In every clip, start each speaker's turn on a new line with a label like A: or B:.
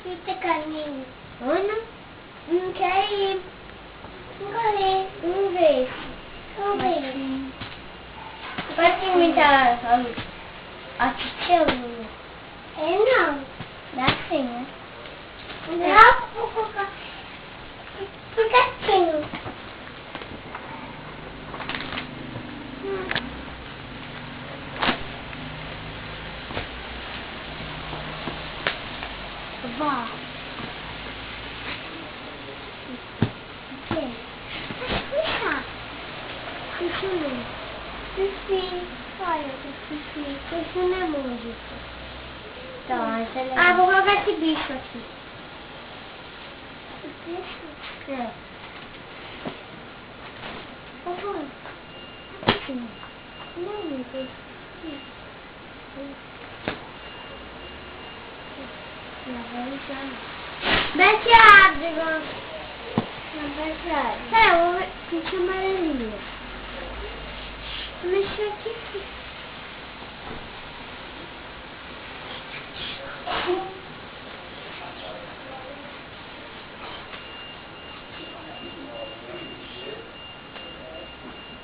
A: Fica caminho. Ana? Não quer ir. Não quer ir. Vamos ver. Vamos ver. Pode imitar a titia Lula? Não. Dá sim, né? Não, vou colocar. Fica assim. Vó. O quê? Puxa. Puxa. Fifi. Olha, Fifi. Fifi não é música. Então, essa é... Ah, vou colocar esse bicho aqui. Esse bicho? É. Vovô. Aqui. Não, meu Deus. Mete a árvore, Não, mete a árvore. Eu vou sentir amarelinha. Vou mexer aqui.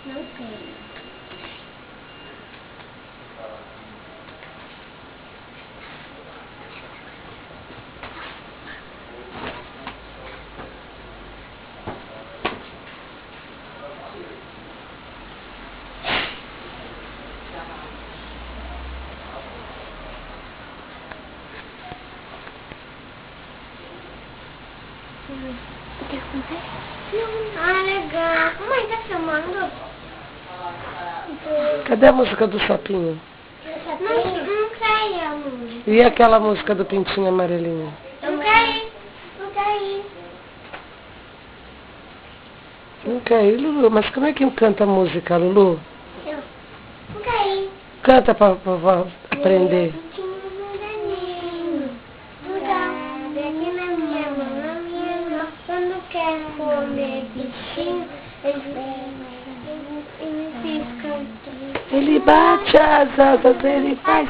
A: Não tem. O que aconteceu? Ah, legal. Mãe, tá filmando?
B: Cadê a música do sapinho?
A: Não quer ir a música.
B: E aquela música do pintinho amarelinho?
A: Não quer ir. Não quer ir.
B: Não quer ir, Lulu? Mas como é que canta a música, Lulu?
A: Não quer ir.
B: Canta pra vovó aprender.
A: Quando quer comer bichinho, ele fica...
B: Ele bate as asas, ele faz...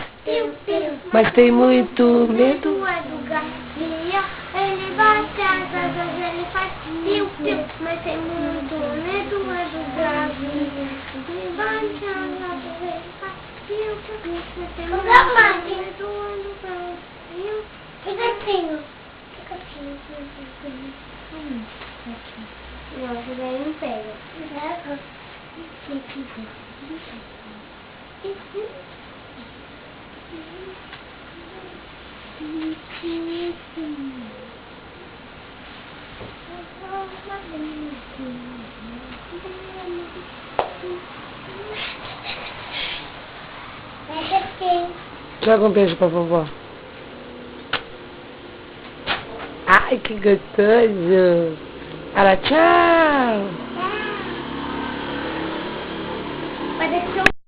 B: Mas tem muito medo.
A: É do galinha, ele bate as asas, ele faz piu-piu. Mas tem muito medo, é do galinha. Ele bate as asas, ele faz piu-piu. Mas tem muito medo, é do galinha. E gatinho? Não, isso daí não pega.
B: Joga um beijo pra vovó. Ai, que gostoso. Fala tchau.
A: Parece